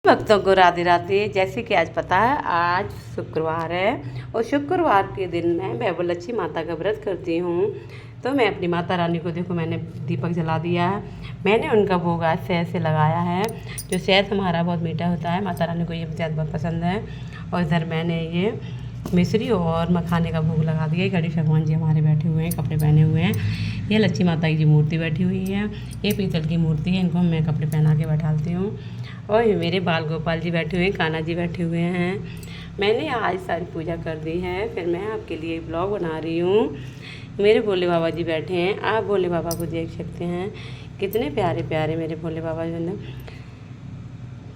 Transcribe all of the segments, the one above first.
भक्तों को राधे राधे। जैसे कि आज पता है आज शुक्रवार है और शुक्रवार के दिन मैं बैबलक्ष्मी माता का व्रत करती हूँ। तो मैं अपनी माता रानी को देखो मैंने दीपक जला दिया है। मैंने उनका भोग आज शहद से लगाया है। जो शहद हमारा बहुत मीठा होता है, माता रानी को ये शहद बहुत पसंद है। और इधर मैंने ये मिश्री और मखाने का भोग लगा दिया। गणेश भगवान जी हमारे बैठे हुए हैं, कपड़े पहने हुए हैं। ये लक्ष्मी माता की मूर्ति बैठी हुई है। ये पीतल की मूर्ति है, इनको मैं कपड़े पहना के बैठाती हूँ। और ये मेरे बाल गोपाल जी बैठे हुए हैं, कान्हा जी बैठे हुए हैं। मैंने आज सारी पूजा कर दी है। फिर मैं आपके लिए ब्लॉग बना रही हूँ। मेरे भोले बाबा जी बैठे हैं, आप भोले बाबा को देख सकते हैं। कितने प्यारे प्यारे मेरे भोले बाबा जी।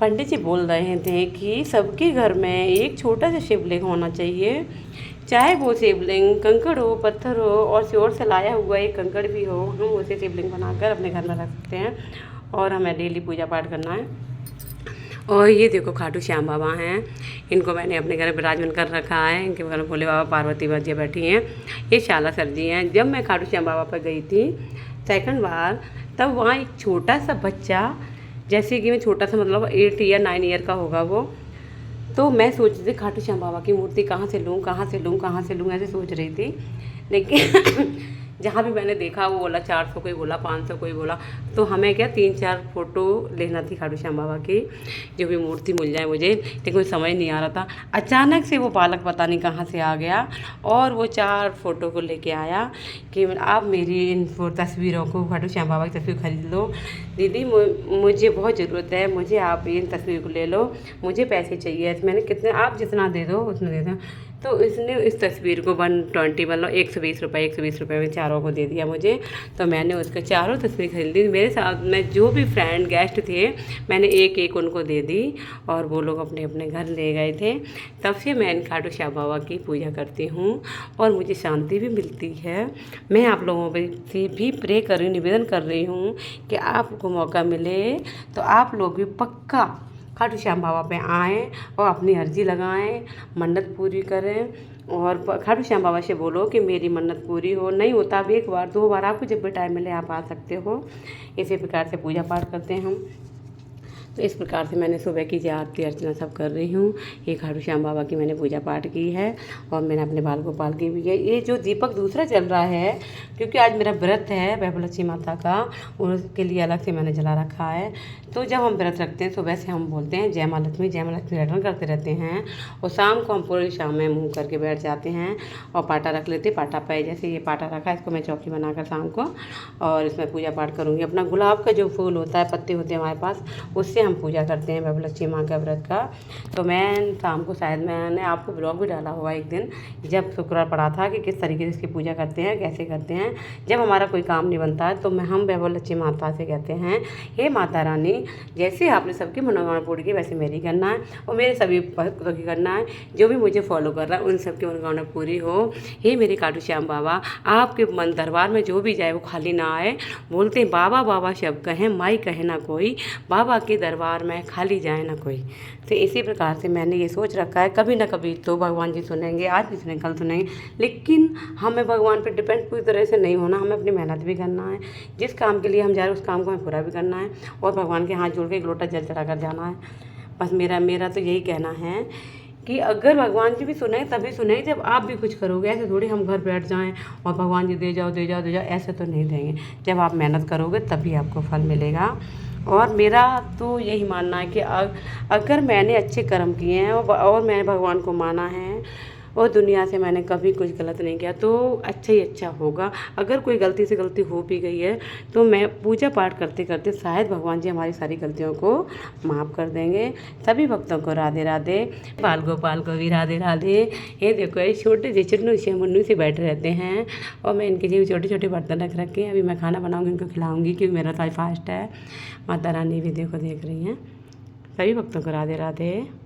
पंडित जी बोल रहे थे कि सबके घर में एक छोटा सा शिवलिंग होना चाहिए, चाहे वो शिवलिंग कंकड़ हो, पत्थर हो और शोर से लाया हुआ एक कंकड़ भी हो। हम उसे शिवलिंग बनाकर अपने घर में रख सकते हैं और हमें डेली पूजा पाठ करना है। और ये देखो खाटू श्याम बाबा हैं, इनको मैंने अपने घर में विराजमान कर रखा है। इनके घर में भोले बाबा पार्वती जी बैठी हैं। ये शाला सर जी हैं। जब मैं खाटू श्याम बाबा पर गई थी सेकंड बार, तब वहाँ एक छोटा सा बच्चा, जैसे कि मैं छोटा सा मतलब 8 या 9 ईयर का होगा वो, तो मैं सोच रही थी खाटू श्याम बाबा की मूर्ति कहाँ से लूँ ऐसे सोच रही थी। लेकिन जहाँ भी मैंने देखा वो बोला 400, कोई बोला 500, कोई बोला। तो हमें क्या 3-4 फ़ोटो लेना थी खाटू श्याम बाबा की, जो भी मूर्ति मिल जाए मुझे। लेकिन कोई समझ नहीं आ रहा था। अचानक से वो बालक पता नहीं कहाँ से आ गया और वो 4 फ़ोटो को लेके आया कि आप मेरी इन तस्वीरों को, खाटू श्याम बाबा की तस्वीर खरीद लो दीदी, मुझे बहुत ज़रूरत है, मुझे आप इन तस्वीर को ले लो, मुझे पैसे चाहिए। मैंने कितने, आप जितना दे दो उतना दे दो। तो इसने इस तस्वीर को 120 मतलब 120 रुपये में चारों को दे दिया मुझे। तो मैंने उसके चारों तस्वीर खरीद ली। मेरे साथ में जो भी फ्रेंड गेस्ट थे, मैंने एक एक उनको दे दी और वो लोग अपने अपने घर ले गए थे। तब से मैं इन खाटू श्याम बाबा की पूजा करती हूँ और मुझे शांति भी मिलती है। मैं आप लोगों से भी प्रे कर रही हूँ, निवेदन कर रही हूँ कि आपको मौका मिले तो आप लोग भी पक्का खाटू श्याम बाबा पे आएँ और अपनी अर्जी लगाएं, मन्नत पूरी करें। और खाटू श्याम बाबा से बोलो कि मेरी मन्नत पूरी हो। नहीं होता अब 1 बार 2 बार, आपको जब भी टाइम मिले आप आ सकते हो। इसी प्रकार से पूजा पाठ करते हैं हम। तो इस प्रकार से मैंने सुबह की आरती अर्चना सब कर रही हूँ। ये खाटू श्याम बाबा की मैंने पूजा पाठ की है और मैंने अपने बाल गोपाल की भी है। ये जो दीपक दूसरा चल रहा है, क्योंकि आज मेरा व्रत है बैबलक्ष्मी माता का, उसके लिए अलग से मैंने जला रखा है। तो जब हम व्रत रखते हैं सुबह से हम बोलते हैं जय माँ लक्ष्मी रिटर्न करते रहते हैं। और शाम को हम पूरी शाम में मुँह करके बैठ जाते हैं और पाटा रख लेते हैं। पाटा पे जैसे ये पाटा रखा है, इसको मैं चौकी बनाकर शाम को और इसमें पूजा पाठ करूँगी। अपना गुलाब का जो फूल होता है, पत्ते होते हैं हमारे पास, उससे हम पूजा करते हैं बैबलक्ष्मी माँ का व्रत का। तो मैं शाम को, शायद मैंने आपको ब्लॉग भी डाला हुआ एक दिन, जब शुक्रवार पड़ा था, कि किस तरीके से इसकी पूजा करते हैं, कैसे करते हैं। जब हमारा कोई काम नहीं बनता है तो हम बैबलक्ष्मी माता से कहते हैं, हे माता रानी, जैसे आपने सबकी मनोकामना पूरी की वैसे मेरी करना है और मेरे सभी भक्तों की करना है। जो भी मुझे फॉलो कर रहा है उन सबकी मनोकामना पूरी हो। हे मेरे खाटू श्याम बाबा, आपके मन दरबार में जो भी जाए वो खाली ना आए। बोलते हैं बाबा बाबा शब्द कहें, माई कहे ना कोई, बाबा के दरबार में खाली जाए ना कोई। तो इसी प्रकार से मैंने ये सोच रखा है, कभी ना कभी तो भगवान जी सुनेंगे, आज भी सुनेंगे, कल सुनेंगे। लेकिन हमें भगवान पर डिपेंड पूरी तरह से नहीं होना, हमें अपनी मेहनत भी करना है। जिस काम के लिए हम जा रहे हैं उस काम को हमें पूरा भी करना है और भगवान के हाथ जोड़ के एक लोटा जल चढ़ा कर जाना है। बस मेरा तो यही कहना है कि अगर भगवान जी भी सुने तभी सुने जब आप भी कुछ करोगे। ऐसे थोड़ी हम घर बैठ जाएं और भगवान जी दे जाओ दे जाओ दे जाओ, ऐसे तो नहीं देंगे। जब आप मेहनत करोगे तभी आपको फल मिलेगा। और मेरा तो यही मानना है कि अगर मैंने अच्छे कर्म किए हैं और मैंने भगवान को माना है और दुनिया से मैंने कभी कुछ गलत नहीं किया, तो अच्छा ही अच्छा होगा। अगर कोई गलती से गलती हो भी गई है तो मैं पूजा पाठ करते करते शायद भगवान जी हमारी सारी गलतियों को माफ़ कर देंगे। सभी भक्तों को राधे राधे, बाल गोपाल को भी राधे राधे। ये देखो ये छोटे से चुन्नू से मुन्नू से बैठे रहते हैं और मैं इनके लिए छोटे छोटे बर्तन रख रखे हैं। अभी मैं खाना बनाऊँगी, इनको खिलाऊँगी, क्योंकि मेरा तो आज फास्ट है। माता रानी भी देखो देख रही हैं। सभी भक्तों को राधे राधे।